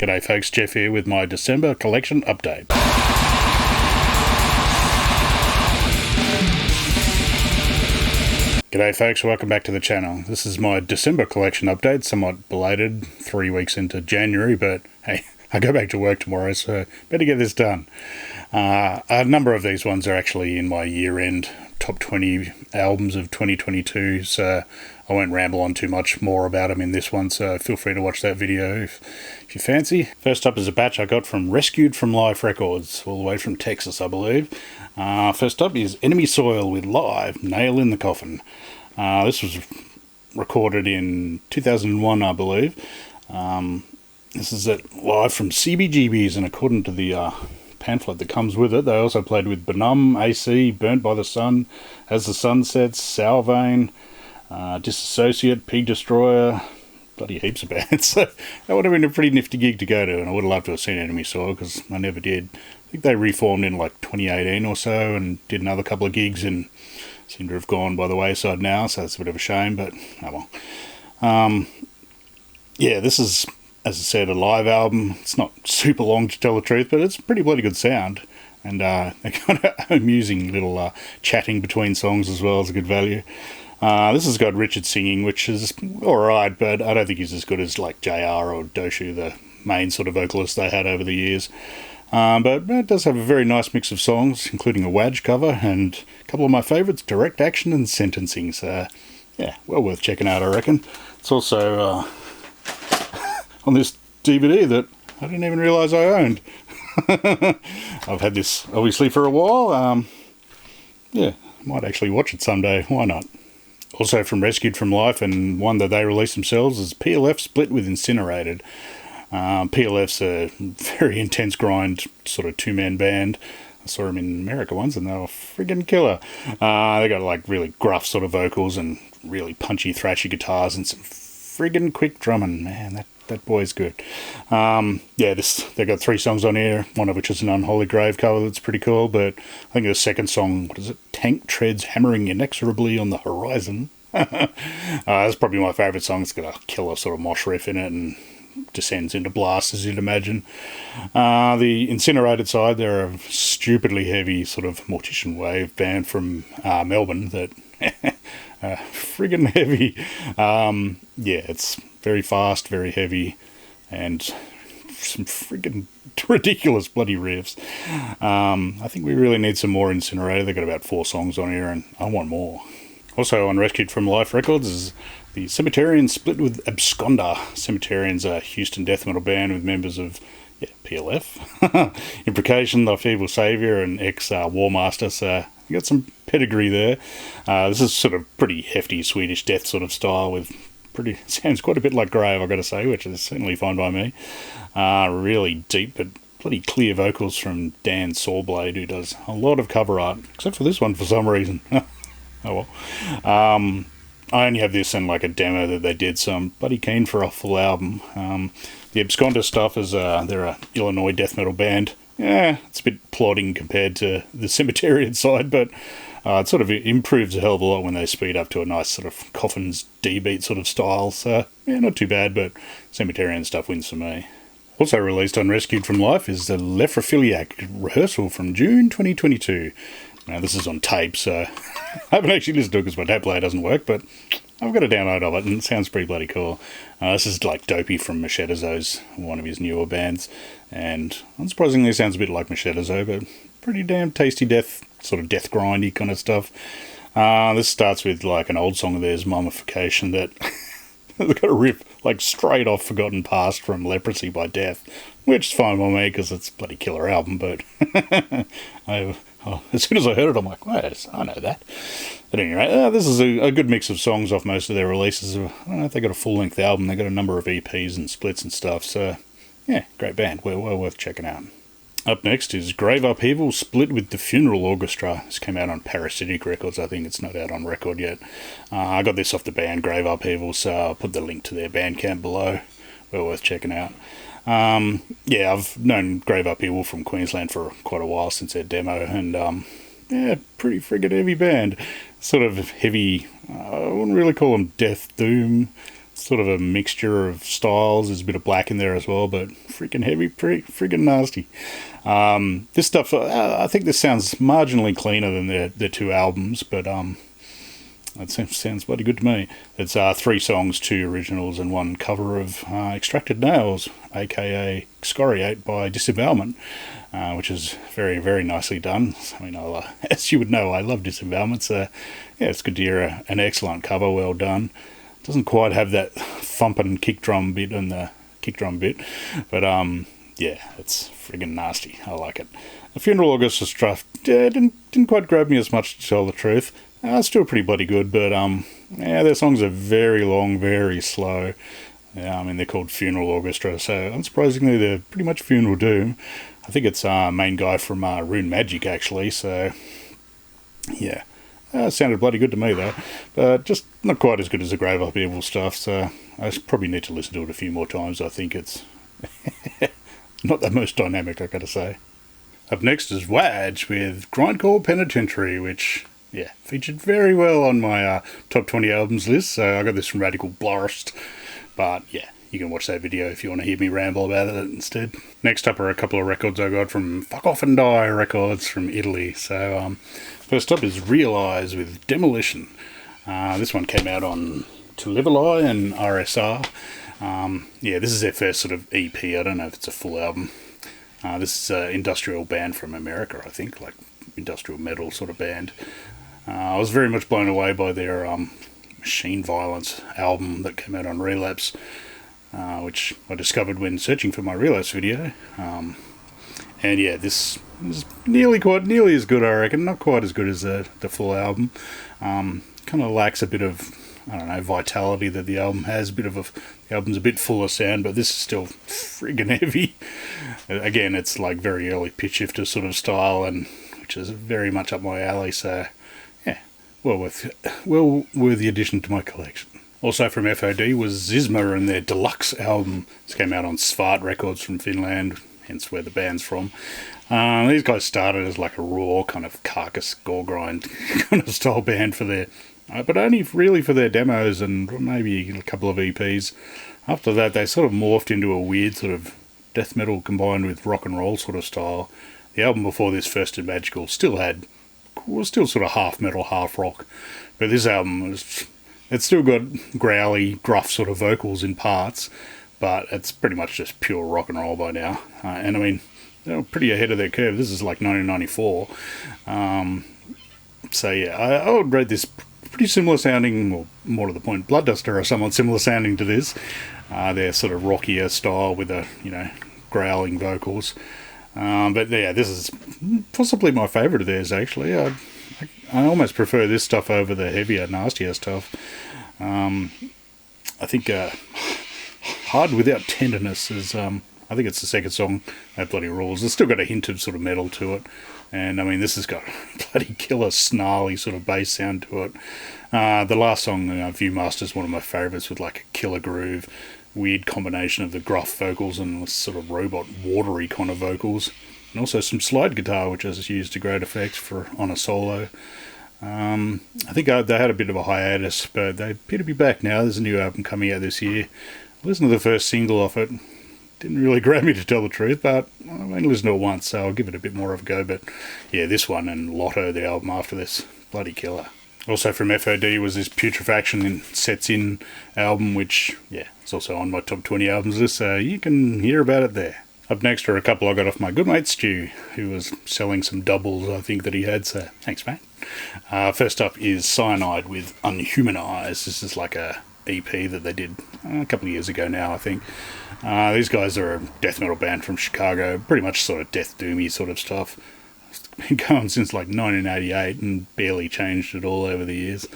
G'day folks, Jeff here with my December collection update. G'day folks, welcome back to the channel. This is my December collection update, somewhat belated, 3 weeks into January, but hey, I go back to work tomorrow, so better get this done. A number of these ones are actually in my year-end top 20 albums of 2022, so I won't ramble on too much more about them in this one, so feel free to watch that video if you fancy. First up is a batch I got from Rescued from Life Records, all the way from Texas, I believe. First up is Enemy Soil with Live, Nail in the Coffin. This was recorded in 2001, I believe. This is live from CBGB's, and according to the pamphlet that comes with it, they also played with Benum, AC, Burnt by the Sun, As the Sun Sets, Sour Vein, Disassociate, Pig Destroyer, bloody heaps of bands. So that would have been a pretty nifty gig to go to, and I would have loved to have seen Enemy Soil because I never did. I think they reformed in like 2018 or so and did another couple of gigs and seem to have gone by the wayside now, so that's a bit of a shame, but oh well. Yeah, this is, as I said, a live album. It's not super long to tell the truth, but it's pretty bloody good sound. And they're kind of amusing little chatting between songs as well as a good value. This has got Richard singing, which is alright, but I don't think he's as good as like JR or Doshu, the main sort of vocalist they had over the years. But it does have a very nice mix of songs, including a Wadge cover and a couple of my favourites, Direct Action and Sentencing. So, yeah, well worth checking out, I reckon. It's also on this DVD that I didn't even realise I owned. I've had this, obviously, for a while. Yeah, might actually watch it someday. Why not? Also from Rescued from Life, and one that they released themselves, is PLF Split with Incinerated. PLF's a very intense grind, sort of two-man band. I saw them in America once and they were friggin' killer. They got like really gruff sort of vocals and really punchy, thrashy guitars and some friggin' quick drumming. Man, that boy's good. Yeah, they got 3 songs on here, one of which is an Unholy Grave cover that's pretty cool, but I think the second song, what is it? Tank Treads Hammering Inexorably on the Horizon. That's probably my favourite song. It's got a killer sort of mosh riff in it and descends into blast, as you'd imagine. The Incinerated side, they're a stupidly heavy sort of Mortician Wave band from Melbourne that friggin' heavy. Yeah, it's very fast, very heavy, and some friggin' ridiculous bloody riffs. I think we really need some more Incinerated. They've got about 4 songs on here and I want more. Also on Rescued from Life Records is the Cemeterians Split with Absconder. Cemeterians are a Houston death metal band with members of PLF, Imprecation, The Feeble Saviour, and ex-War Master, so you got some pedigree there. This is sort of pretty hefty Swedish death sort of style with sounds quite a bit like Grave, I've got to say, which is certainly fine by me. Really deep but bloody clear vocals from Dan Sawblade, who does a lot of cover art, except for this one for some reason. Oh well. I only have this and like a demo that they did, so I'm bloody keen for a full album. The Absconder stuff is they're a Illinois death metal band. Yeah, it's a bit plodding compared to the Cemeterian side, but it sort of improves a hell of a lot when they speed up to a nice sort of Coffins D-beat sort of style. So yeah, not too bad, but Cemeterian stuff wins for me. Also released on Rescued from Life is the Lephrophiliac Rehearsal from June 2022. Now this is on tape, so I haven't actually listened to it because my tape player doesn't work, but I've got a download of it and it sounds pretty bloody cool. This is like Dopey from Machetezo, one of his newer bands, and unsurprisingly it sounds a bit like Machetezo, but pretty damn tasty sort of death grindy kind of stuff. This starts with like an old song of theirs, Mummification, that they've got a riff like straight off Forgotten Past from Leprosy by Death, which is fine by me because it's a bloody killer album, but as soon as I heard it, I'm like, wait, I know that. But anyway, this is a good mix of songs off most of their releases. I don't know if they got a full-length album. They got a number of EPs and splits and stuff. So, yeah, great band. Well worth checking out. Up next is Grave Upheaval Split with the Funeral Orchestra. This came out on Parasitic Records. I think it's not out on record yet. I got this off the band Grave Upheaval, so I'll put the link to their Bandcamp below. Well worth checking out. Yeah, I've known Grave Upheaval from Queensland for quite a while since their demo, and yeah, pretty friggin' heavy band. Sort of heavy, I wouldn't really call them death doom. sort of a mixture of styles. There's a bit of black in there as well, but freaking heavy, freaking nasty. This stuff, I think this sounds marginally cleaner than their two albums, but that sounds bloody good to me. It's 3 songs, 2 originals, and 1 cover of Extracted Nails, aka Excoriate by Disembowelment, which is very, very nicely done. I mean, as you would know, I love Disembowelment, so yeah, it's good to hear an excellent cover, well done. Doesn't quite have that thumping kick drum bit and the kick drum bit, but yeah, it's friggin' nasty. I like it. The Funeral Orchestra stuff didn't quite grab me as much, to tell the truth. It's still pretty bloody good, but yeah, their songs are very long, very slow. Yeah, I mean, they're called Funeral Orchestra, so unsurprisingly, they're pretty much Funeral Doom. I think it's main guy from Rune Magic, actually, so yeah. Sounded bloody good to me, though, but just not quite as good as the Grave Upheaval stuff, so I probably need to listen to it a few more times. I think it's not the most dynamic, I gotta say. Up next is Wadge with Grindcore Penitentiary, which, yeah, featured very well on my top 20 albums list, so I got this from Radical Blast, but yeah, you can watch that video if you want to hear me ramble about it instead. Next up are a couple of records I got from Fuck Off and Die Records from Italy. So first up is Realise with Demolition. This one came out on To Live a Lie and RSR. Yeah, this is their first sort of EP. I don't know if it's a full album. This is an industrial band from America, I think, like industrial metal sort of band. I was very much blown away by their Machine Violence album that came out on Relapse, which I discovered when searching for my Relapse video. And yeah, this is nearly as good, I reckon. Not quite as good as the full album. Kind of lacks a bit of, I don't know, vitality that the album has. The album's a bit full of sound, but this is still friggin' heavy. Again, it's like very early pitch shifter sort of style, and which is very much up my alley. So yeah, well worthy addition to my collection. Also from FOD was Xysma and their deluxe album. This came out on Svart Records from Finland, hence where the band's from. These guys started as like a raw kind of carcass gore grind kind of style band for their, but only really for their demos and maybe a couple of EPs. After that, they sort of morphed into a weird sort of death metal combined with rock and roll sort of style. The album before this, First and Magical, was still sort of half metal, half rock, but this album it's still got growly, gruff sort of vocals in parts, but it's pretty much just pure rock and roll by now. And I mean, they're pretty ahead of their curve. This is like 1994. So yeah, I would rate this pretty similar sounding, or more to the point, Blood Duster are somewhat similar sounding to this. They're sort of rockier style with the, growling vocals. But yeah, this is possibly my favourite of theirs, actually. I almost prefer this stuff over the heavier, nastier stuff. I think Hard Without Tenderness is, I think it's the second song. That bloody rules. It's still got a hint of sort of metal to it. And I mean, this has got a bloody killer, snarly sort of bass sound to it. The last song, Viewmaster, is one of my favourites with like a killer groove. Weird combination of the gruff vocals and the sort of robot, watery kind of vocals. And also some slide guitar, which is used to great effect on a solo. I think they had a bit of a hiatus, but they appear to be back now. There's a new album coming out this year. I listened to the first single off it. Didn't really grab me, to tell the truth, but I only listened to it once, so I'll give it a bit more of a go. But yeah, this one and Lotto, the album after this, bloody killer. Also from FOD was this Putrefaction and Sets In album, which, yeah, it's also on my top 20 albums list, so you can hear about it there. Up next are a couple I got off my good mate Stu, who was selling some doubles, I think, that he had, so thanks, mate. First up is Cyanide with Unhumanized. This is like a EP that they did a couple of years ago now, I think. These guys are a death metal band from Chicago, pretty much sort of death doomy sort of stuff. It's been going since like 1988 and barely changed at all over the years.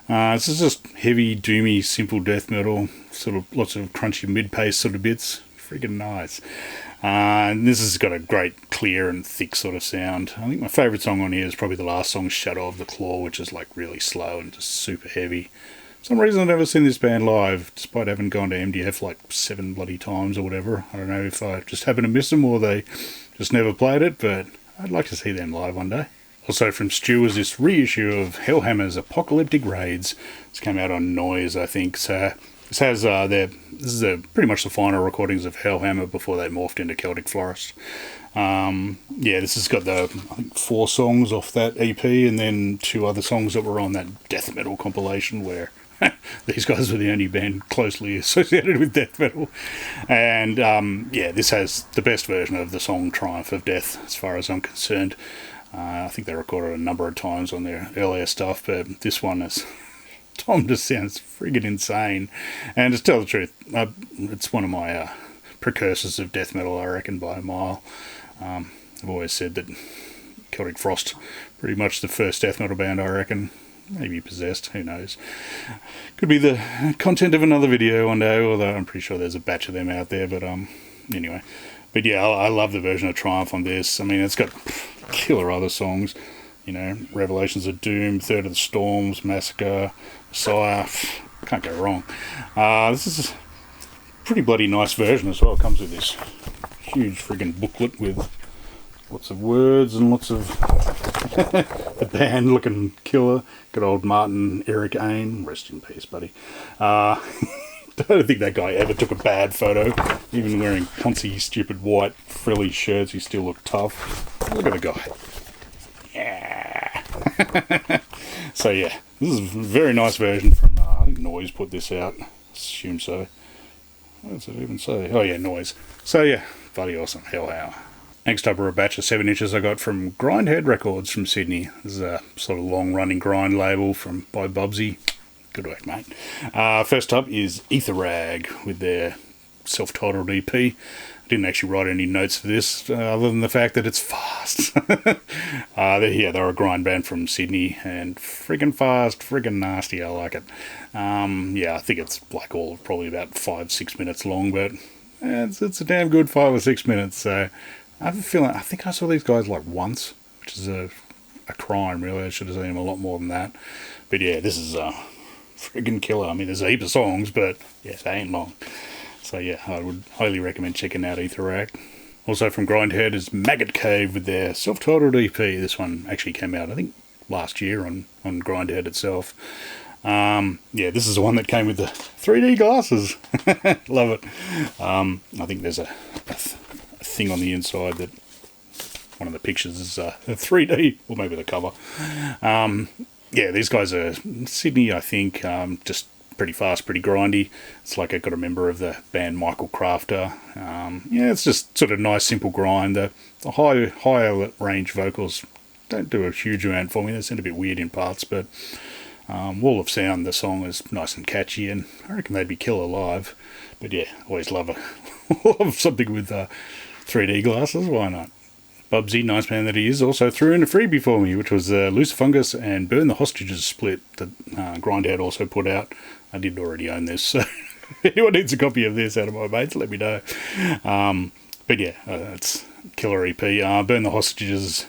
This is just heavy, doomy, simple death metal, sort of lots of crunchy mid-pace sort of bits. Freaking nice. And this has got a great, clear and thick sort of sound. I think my favourite song on here is probably the last song, Shadow of the Claw, which is like really slow and just super heavy. For some reason I've never seen this band live, despite having gone to MDF like 7 bloody times or whatever. I don't know if I just happened to miss them or they just never played it, but I'd like to see them live one day. Also from Stu was this reissue of Hellhammer's Apocalyptic Raids. This came out on Noise, I think. So This has this is pretty much the final recordings of Hellhammer before they morphed into Celtic Forest. Yeah, this has got the, I think, 4 songs off that EP, and then 2 other songs that were on that death metal compilation where these guys were the only band closely associated with death metal. And yeah, this has the best version of the song Triumph of Death, as far as I'm concerned. I think they recorded a number of times on their earlier stuff, but this one is... Tom just sounds friggin' insane. And to tell the truth, it's one of my precursors of death metal, I reckon, by a mile. I've always said that Celtic Frost, pretty much the first death metal band, I reckon. Maybe Possessed, who knows. Could be the content of another video one day, although I'm pretty sure there's a batch of them out there, but anyway. But yeah, I love the version of Triumph on this. I mean, it's got killer other songs, you know, Revelations of Doom, Third of the Storms, Massacre, Messiah, can't go wrong. This is a pretty bloody nice version as well. It comes with this huge friggin' booklet with lots of words and lots of the band looking killer. Good old Martin Eric Ain, rest in peace, buddy. I don't think that guy ever took a bad photo. Even wearing poncy, stupid white frilly shirts, he still looked tough. Look at the guy. Yeah. So yeah, this is a very nice version from, I think Noise put this out. Assume so. What does it even say? Oh yeah, Noise. So yeah, bloody awesome. Hellhammer. Next up are a batch of 7 inches I got from Grindhead Records from Sydney. This is a sort of long-running grind label by Bubsy. Good work, mate. First up is Ether Rag with their self-titled EP. I didn't actually write any notes for this, other than the fact that it's fast. They're a grind band from Sydney, and friggin' fast, friggin' nasty. I like it. Yeah, I think it's like all probably about 5-6 minutes long, but it's a damn good 5 or 6 minutes. So I have a feeling, I think I saw these guys like once, which is a crime, really. I should have seen them a lot more than that. But yeah, this is friggin' killer. I mean, there's a heap of songs, but yeah, they ain't long. So yeah, I would highly recommend checking out Ether Rag. Also from Grindhead is Maggot Cave with their self-titled EP. This one actually came out, I think, last year on Grindhead itself. Yeah, this is the one that came with the 3D glasses. Love it. I think there's a thing on the inside that one of the pictures is 3D, or maybe the cover. Yeah, these guys are Sydney, I think, just pretty fast, pretty grindy. It's like I got a member of the band Michael Crafter. Yeah, it's just sort of nice, simple grind. The higher range vocals don't do a huge amount for me. They sound a bit weird in parts, but Wall of Sound, the song is nice and catchy, and I reckon they'd be killer live. But yeah, always love something with 3D glasses. Why not? Bubsy, nice man that he is, also threw in a freebie for me, which was Lucifungus and Burn the Hostages split that Grindhead also put out. I did already own this, so if anyone needs a copy of this out of my mates, let me know. But yeah, it's killer EP. Burn the Hostages,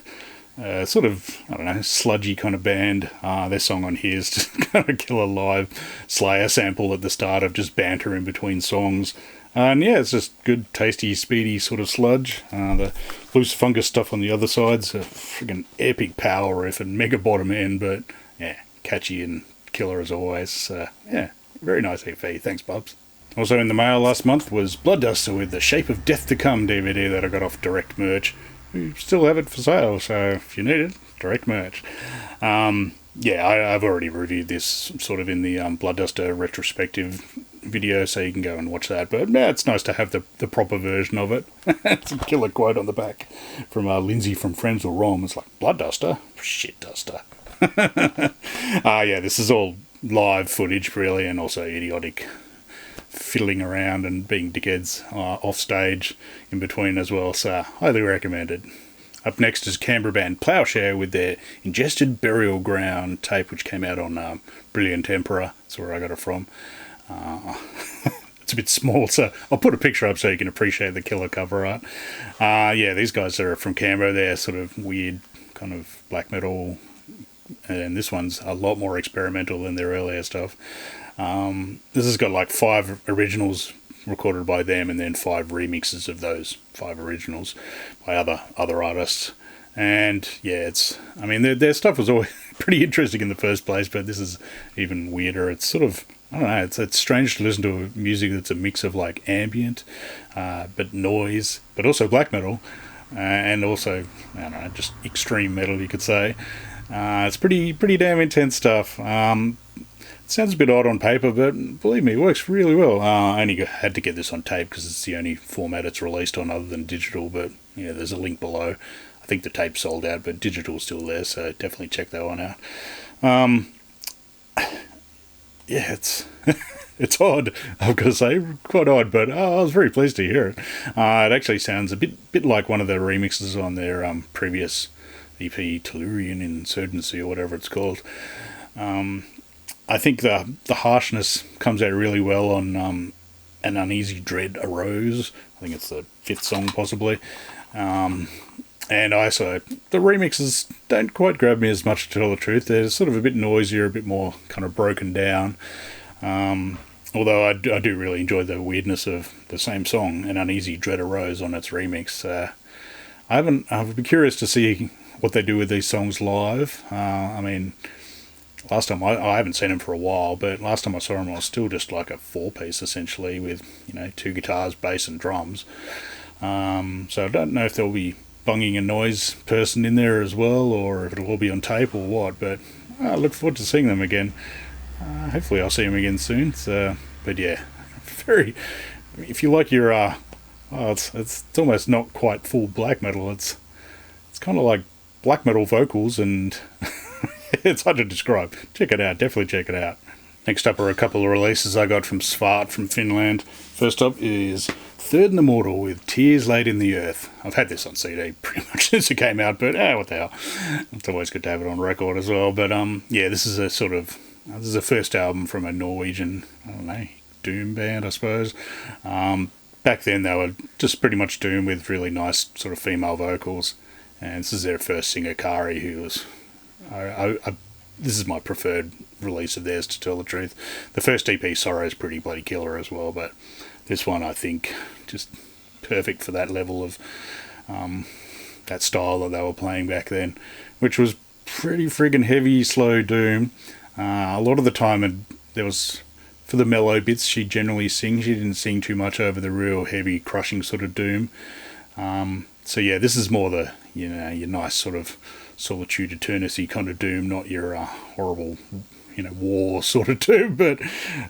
sort of, I don't know, sludgy kind of band. Their song on here is just kind of killer live Slayer sample at the start of just banter in between songs. And yeah, it's just good, tasty, speedy sort of sludge. The loose fungus stuff on the other side's a friggin' epic power riff and mega bottom end, but yeah, catchy and killer as always. Yeah, very nice EP. Thanks, Bubs. Also in the mail last month was Bloodduster with the Shape of Death to Come DVD that I got off Direct Merch. We still have it for sale, so if you need it, Direct Merch. Yeah, I've already reviewed this sort of in the Bloodduster retrospective video, so you can go and watch that. But yeah, it's nice to have the proper version of it. It's a killer quote on the back from Lindsay from Friends or Rom. It's like, Bloodduster? Shit duster. Yeah, this is all live footage, really, and also idiotic fiddling around and being dickheads off stage in between as well, so highly recommended. Up next is Canberra band Ploughshare with their Ingested Burial Ground tape, which came out on Brilliant Emperor. That's where I got it from. It's a bit small, so I'll put a picture up so you can appreciate the killer cover art. Yeah, these guys are from Canberra. They're sort of weird kind of black metal, and this one's a lot more experimental than their earlier stuff. This has got like 5 originals recorded by them and then 5 remixes of those 5 originals by other artists. And yeah, I mean their stuff was always pretty interesting in the first place, but this is even weirder. It's sort of I don't know, it's strange to listen to music that's a mix of like ambient, but noise, but also black metal, and also, I don't know, just extreme metal, you could say. It's pretty damn intense stuff. It sounds a bit odd on paper, but believe me, it works really well. I only had to get this on tape because it's the only format it's released on other than digital, but yeah, there's a link below. I think the tape's sold out, but digital's still there, so definitely check that one out. Yeah, it's it's odd. I've got to say, quite odd, but I was very pleased to hear it. It actually sounds a bit like one of the remixes on their previous EP, Tellurian Insurgency, or whatever it's called. I think the harshness comes out really well on An Uneasy Dread Arose. I think it's the 5th song, possibly. And also, the remixes don't quite grab me as much, to tell the truth. They're sort of a bit noisier, a bit more kind of broken down. Although I do really enjoy the weirdness of the same song, An Uneasy Dread Arose, on its remix. I've been curious to see what they do with these songs live. I mean, last time, I haven't seen them for a while, but last time I saw them, I was still just like a 4-piece, essentially, with, 2 guitars, bass, and drums. So I don't know if there'll be bunging a noise person in there as well, or if it'll all be on tape or what, but I look forward to seeing them again. Hopefully I'll see them again soon. But yeah, if you like your, it's almost not quite full black metal, it's kind of like black metal vocals, and it's hard to describe. Check it out, definitely check it out. Next up are a couple of releases I got from Svart from Finland. First up is Third and Immortal with Tears Laid in the Earth. I've had this on CD pretty much since it came out, but what the hell. It's always good to have it on record as well. But yeah, this is a first album from a Norwegian, I don't know, doom band, I suppose. Back then they were just pretty much doom with really nice sort of female vocals. And this is their first singer, Kari, who was... this is my preferred release of theirs, to tell the truth. The first EP, Sorrow, is pretty bloody killer as well, but this one, I think, just perfect for that level of that style that they were playing back then, which was pretty friggin' heavy, slow doom. A lot of the time, there was, for the mellow bits, she generally sing. She didn't sing too much over the real heavy, crushing sort of doom. So yeah, this is more the, your nice sort of Solitude Eternity kind of doom, not your horrible, war sort of doom, but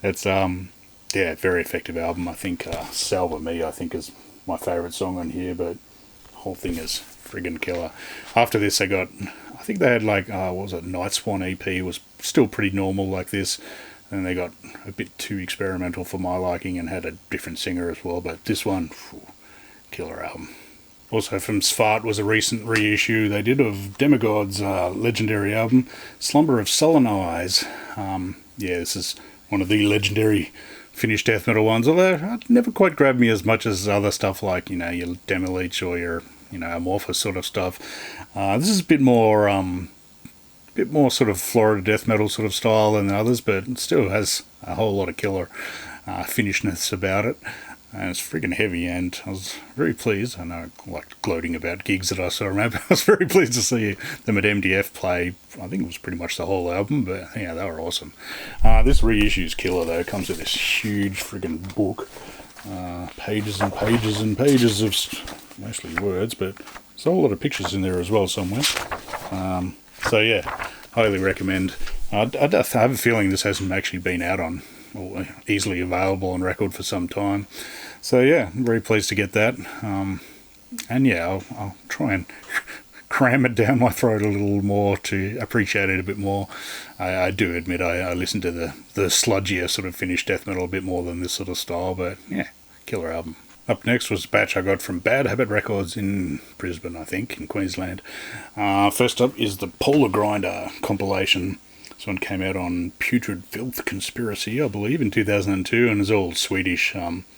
it's, yeah, very effective album. I think Salva Me, I think, is my favourite song on here, but the whole thing is friggin' killer. After this, I think they had like, what was it, Night Swan EP was still pretty normal like this, and they got a bit too experimental for my liking and had a different singer as well, but this one, killer album. Also from Svart was a recent reissue they did of Demigod's legendary album, Slumber of Sullen Eyes. Yeah, this is one of the legendary Finnish death metal ones, although it never quite grabbed me as much as other stuff like, your Demileech or your, Amorphous sort of stuff. This is a bit more sort of Florida death metal sort of style than the others, but it still has a whole lot of killer Finnishness about it. And it's freaking heavy, and I was very pleased. I know I like gloating about gigs that I saw them at, but I was very pleased to see them at MDF play. I think it was pretty much the whole album, but yeah, they were awesome. This reissue's killer, though. It comes with this huge friggin' book. Pages and pages and pages of mostly words, but there's a whole lot of pictures in there as well somewhere. So yeah, highly recommend. I have a feeling this hasn't actually been out on, or easily available on record for some time. So yeah, I'm very pleased to get that. And yeah, I'll try and cram it down my throat a little more to appreciate it a bit more. I do admit I listen to the sludgier sort of Finnish death metal a bit more than this sort of style, but yeah, killer album. Up next was a batch I got from Bad Habit Records in Brisbane, I think, in Queensland. First up is the Polar Grinder compilation. This one came out on Putrid Filth Conspiracy, I believe, in 2002, and it's all Swedish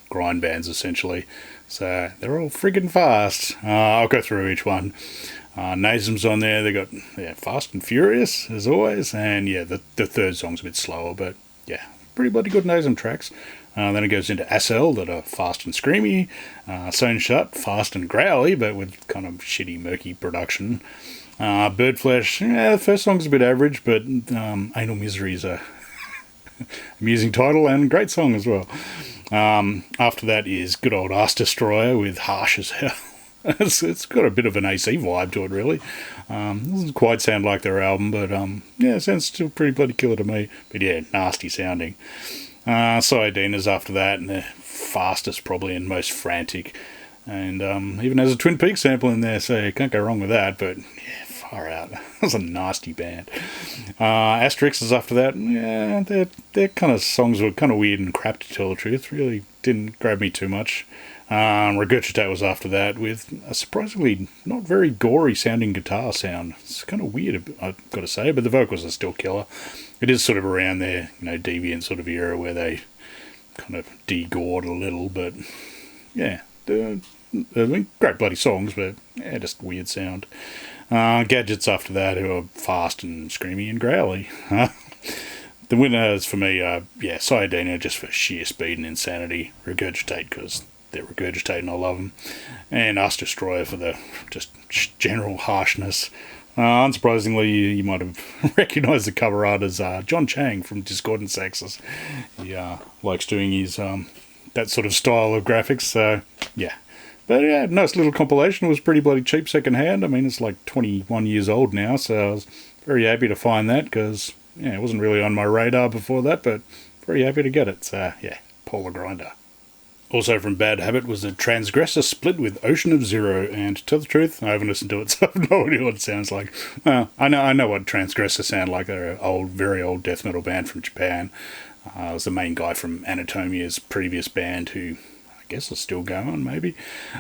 grind bands, essentially. So they're all friggin' fast. I'll go through each one. Nazem's on there. They got Fast and Furious, as always. And yeah, the third song's a bit slower, but yeah, pretty bloody good Nazem tracks. Then it goes into Acel, that are fast and screamy. Sewn Shut, fast and growly, but with kind of shitty, murky production. Birdflesh, the first song's a bit average, but Anal Misery is a Amusing title and great song as well. After that is good old Ass Destroyer with Harsh as Hell. It's got a bit of an AC vibe to it, really. Doesn't quite sound like their album, but yeah, it sounds still pretty bloody killer to me. But yeah, nasty sounding. Sayadina's after that, and they're fastest probably and most frantic. And even has a Twin Peaks sample in there, so you can't go wrong with that. But yeah, far out. That's a nasty band. Asterix is after that. Yeah, their kind of songs were kind of weird and crap, to tell the truth. Really didn't grab me too much. Regurgitate was after that with a surprisingly not very gory sounding guitar sound. It's kind of weird, I've got to say, but the vocals are still killer. It is sort of around their, deviant sort of era where they kind of de-gored a little, but yeah, they're great bloody songs, but yeah, just weird sound. Gadgets after that, who are fast and screamy and growly. The winners for me are, Sayadina just for sheer speed and insanity. Regurgitate because they're regurgitating, I love them. And Ass Destroyer for the just general harshness. Unsurprisingly, you might have recognised the cover art as John Chang from Discordant Sexes. He likes doing his that sort of style of graphics, so yeah. But yeah, nice little compilation. It was pretty bloody cheap second hand. I mean, it's like 21 years old now, so I was very happy to find that because, it wasn't really on my radar before that, but very happy to get it. So yeah, Polar Grinder. Also from Bad Habit was a Transgressor split with Ocean of Zero, and to tell the truth, I haven't listened to it, so I have no idea what it sounds like. I know what Transgressor sound like. They're an very old death metal band from Japan. I was the main guy from Anatomia's previous band, who I guess is still going, maybe.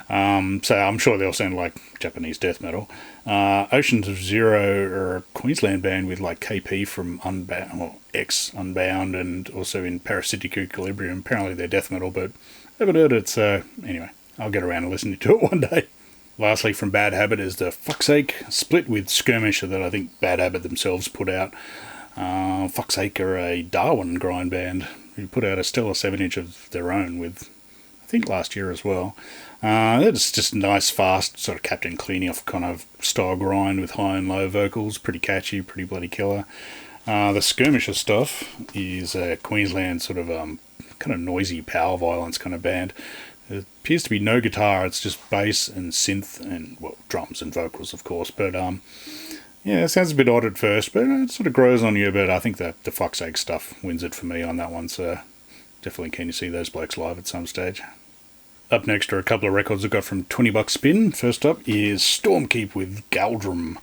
So I'm sure they'll sound like Japanese death metal. Oceans of Zero are a Queensland band with like KP from Unbound, or ex-Unbound, and also in Parasitic Equilibrium. Apparently they're death metal, but haven't heard it, so anyway, I'll get around and listen to it one day. Lastly, from Bad Habit is the Fuck's Sake split with Skirmisher that I think Bad Habit themselves put out. Fuck's Sake are a Darwin grind band who put out a stellar 7-inch of their own with, I think, last year as well. It's just nice, fast, sort of Captain Cleanoff kind of style grind with high and low vocals. Pretty catchy, pretty bloody killer. The Skirmisher stuff is a Queensland sort of kind of noisy power violence kind of band. There appears to be no guitar, it's just bass and synth and, well, drums and vocals, of course. But, it sounds a bit odd at first, but it sort of grows on you. But I think that the Fuck's Sake stuff wins it for me on that one, so definitely keen to see those blokes live at some stage. Up next are a couple of records I got from $20 Spin. First up is Stormkeep with Galdrum.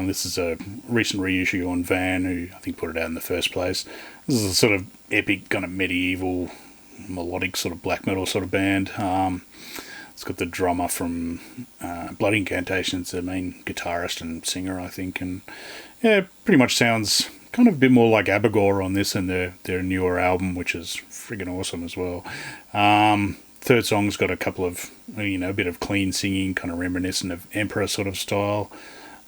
This is a recent reissue on Van, who I think put it out in the first place. This is a sort of epic, kind of medieval, melodic sort of black metal sort of band. It's got the drummer from Blood Incantations, the main guitarist and singer, I think. And yeah, pretty much sounds kind of a bit more like Abagor on this and their newer album, which is friggin' awesome as well. Third song's got a couple of, a bit of clean singing, kind of reminiscent of Emperor sort of style.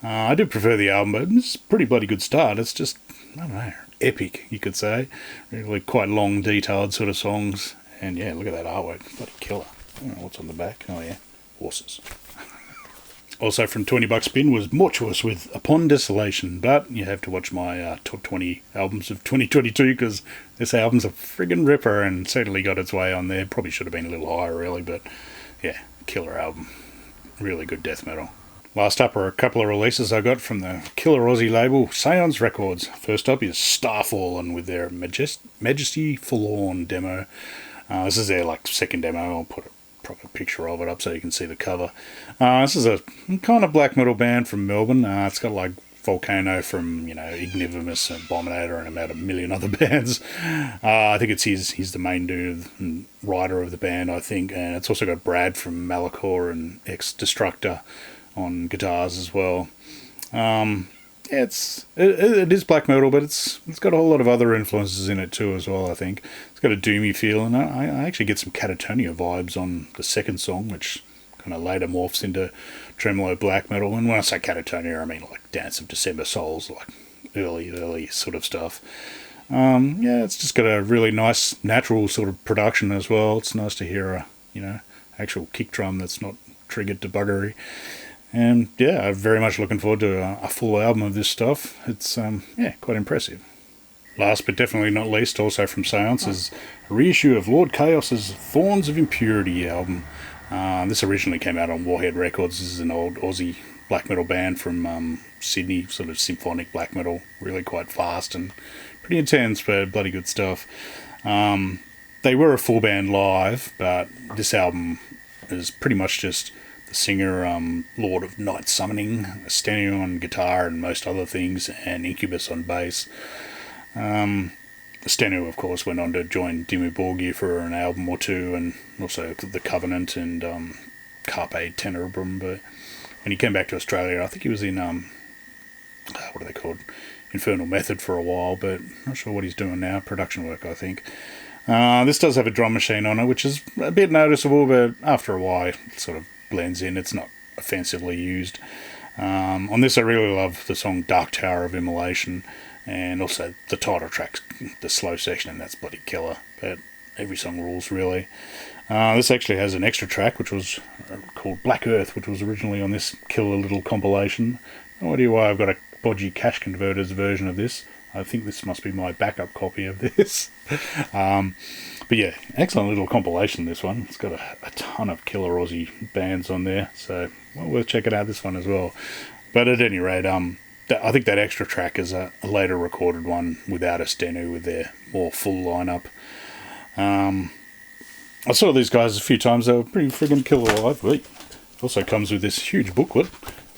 I do prefer the album, but it's a pretty bloody good start. It's just, I don't know, epic, you could say. Really quite long, detailed sort of songs. And yeah, look at that artwork. Bloody killer. I don't know what's on the back. Oh yeah, horses. Also from $20 Spin was Mortuous with Upon Desolation. But you have to watch my top 20 albums of 2022 because this album's a friggin' ripper and certainly got its way on there. Probably should have been a little higher, really, but yeah, killer album. Really good death metal. Last up are a couple of releases I got from the killer Aussie label Seance Records. First up is Starfallen with their Majesty Forlorn demo. This is their second demo. I'll put a proper picture of it up so you can see the cover. This is a kind of black metal band from Melbourne. It's got Volcano from Ignivimus and Abominator and about a million other bands. I think it's he's the main dude and writer of the band, I think, and it's also got Brad from Malachor and Ex Destructor on guitars as well. It is black metal, but it's got a whole lot of other influences in it too as well, I think. It's got a doomy feel, and I actually get some Catatonia vibes on the second song, which kind of later morphs into tremolo black metal. And when I say Catatonia, I mean like Dance of December Souls, like early sort of stuff. It's just got a really nice natural sort of production as well. It's nice to hear a actual kick drum that's not triggered to buggery. And yeah, I'm very much looking forward to a full album of this stuff. It's quite impressive. Last but definitely not least, also from Seance, is a reissue of Lord Kaos's Thorns of Impurity album. This originally came out on Warhead Records. This is an old Aussie black metal band from Sydney, sort of symphonic black metal, really quite fast and pretty intense, but bloody good stuff. They were a full band live, but this album is pretty much just the singer, Lord of Night Summoning, Stenu on guitar and most other things, and Incubus on bass. Stenu, of course, went on to join Dimmu Borgir for an album or two, and also The Covenant and Carpe Tenebrum. But when he came back to Australia, I think he was in, what are they called? Infernal Method for a while, but not sure what he's doing now. Production work, I think. This does have a drum machine on it, which is a bit noticeable, but after a while it sort of blends in. It's not offensively used. On this, I really love the song Dark Tower of Immolation, and also the title track, the slow section, and that's bloody killer. But every song rules, really. This actually has an extra track, which was called Black Earth, which was originally on this killer little compilation. No idea why I've got a bodgy Cash Converters version of this. I think this must be my backup copy of this. But yeah, excellent little compilation, this one. It's got a ton of killer Aussie bands on there, so well worth checking out this one as well. But at any rate, I think that extra track is a later recorded one without a Stenu, with their more full lineup. I saw these guys a few times. They were pretty friggin' killer live. It also comes with this huge booklet.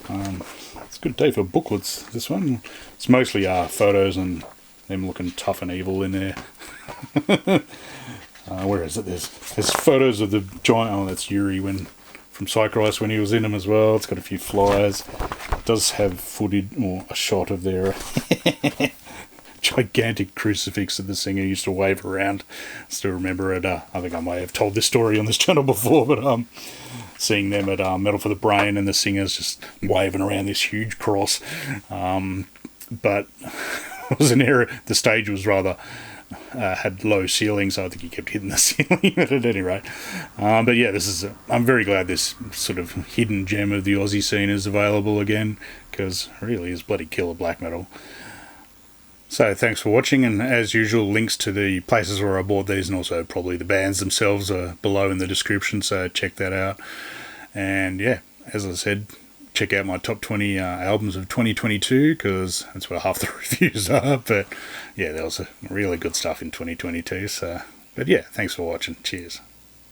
It's a good day for booklets, this one. It's mostly photos and them looking tough and evil in there. Where is it? There's photos of the giant... Oh, that's Yuri from Psychris when he was in them as well. It's got a few flyers. It does have footage, or a shot of their gigantic crucifix that the singer used to wave around. Still remember it. I think I may have told this story on this channel before, but seeing them at Metal for the Brain and the singers just waving around this huge cross. But it was an error. The stage was rather... had low ceilings, so I think he kept hitting the ceiling, but at any rate. But yeah, I'm very glad this sort of hidden gem of the Aussie scene is available again, because it really is bloody killer black metal. So thanks for watching, and as usual, links to the places where I bought these, and also probably the bands themselves, are below in the description, so check that out. And yeah, as I said, check out my top 20 albums of 2022, because that's where half the reviews are. But yeah, there was really good stuff in 2022. So, but yeah, thanks for watching. Cheers.